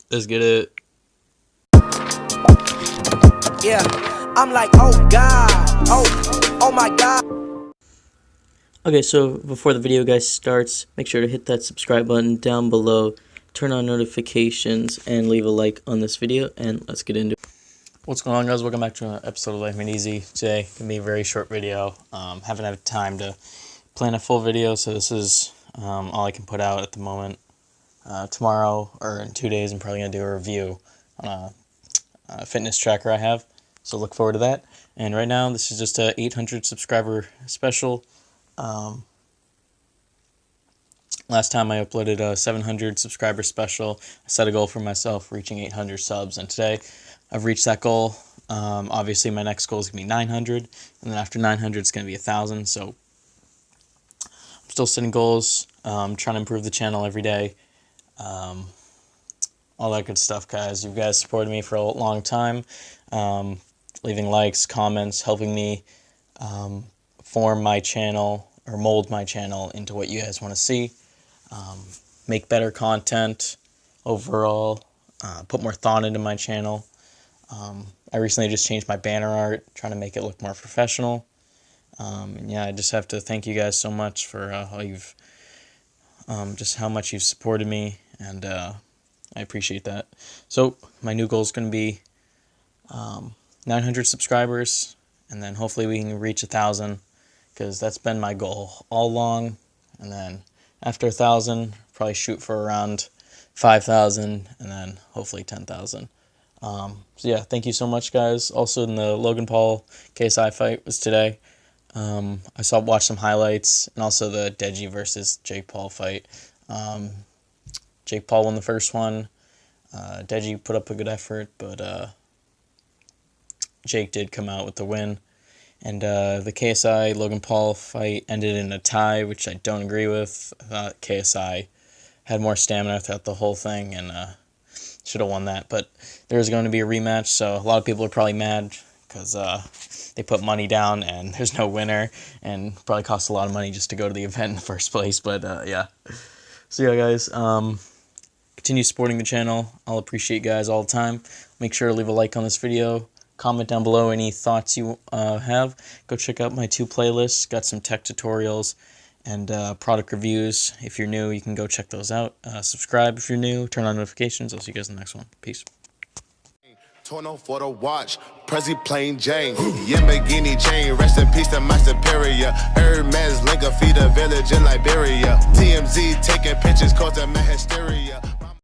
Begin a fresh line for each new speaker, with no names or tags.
Let's get it.
Yeah, I'm like, oh God, oh my God.
Okay, so before the video guys starts, make sure to hit that subscribe button down below, turn on notifications, and leave a like on this video, and let's get into it. What's going on, guys? Welcome back to an episode of Life Made Easy. Today gonna be a very short video. Haven't had time to plan a full video, so this is all I can put out at the moment. Tomorrow, or in 2 days, I'm probably gonna do a review on a fitness tracker I have, so look forward to that. And right now, this is just a 800 subscriber special. Last time I uploaded a 700 subscriber special. I set a goal for myself, reaching 800 subs, and today I've reached that goal. Obviously, my next goal is going to be 900, and then after 900, it's going to be 1,000, so I'm still setting goals, trying to improve the channel every day, all that good stuff, guys. You guys supported me for a long time, leaving likes, comments, helping me form my channel, or mold my channel into what you guys want to see. Make better content overall, put more thought into my channel. I recently just changed my banner art, trying to make it look more professional. And yeah, I just have to thank you guys so much for how you've, just how much you've supported me, and I appreciate that. So my new goal is going to be 900 subscribers, and then hopefully we can reach 1,000, because that's been my goal all along. And then after 1,000, probably shoot for around 5,000, and then hopefully 10,000. So yeah, thank you so much, guys. Also, in the Logan Paul KSI fight was today. I watched some highlights, and also the Deji versus Jake Paul fight. Jake Paul won the first one. Deji put up a good effort, but Jake did come out with the win. And the KSI Logan Paul fight ended in a tie, which I don't agree with. I thought KSI had more stamina throughout the whole thing, and should have won that. But there's going to be a rematch, so a lot of people are probably mad because they put money down and there's no winner, and probably cost a lot of money just to go to the event in the first place. But yeah. So yeah, guys, continue supporting the channel. I'll appreciate you guys all the time. Make sure to leave a like on this video. Comment down below any thoughts you have. Go check out my 2 playlists. Got some tech tutorials and product reviews. If you're new, you can go check those out. Subscribe if you're new. Turn on notifications. I'll see you guys in the next one. Peace.
Torno for the watch, Prezi plain Jane, Yamagini chain, rest in peace to my superior. Hermes link a feed a village in Liberia. TMZ taking pictures, causing my hysteria.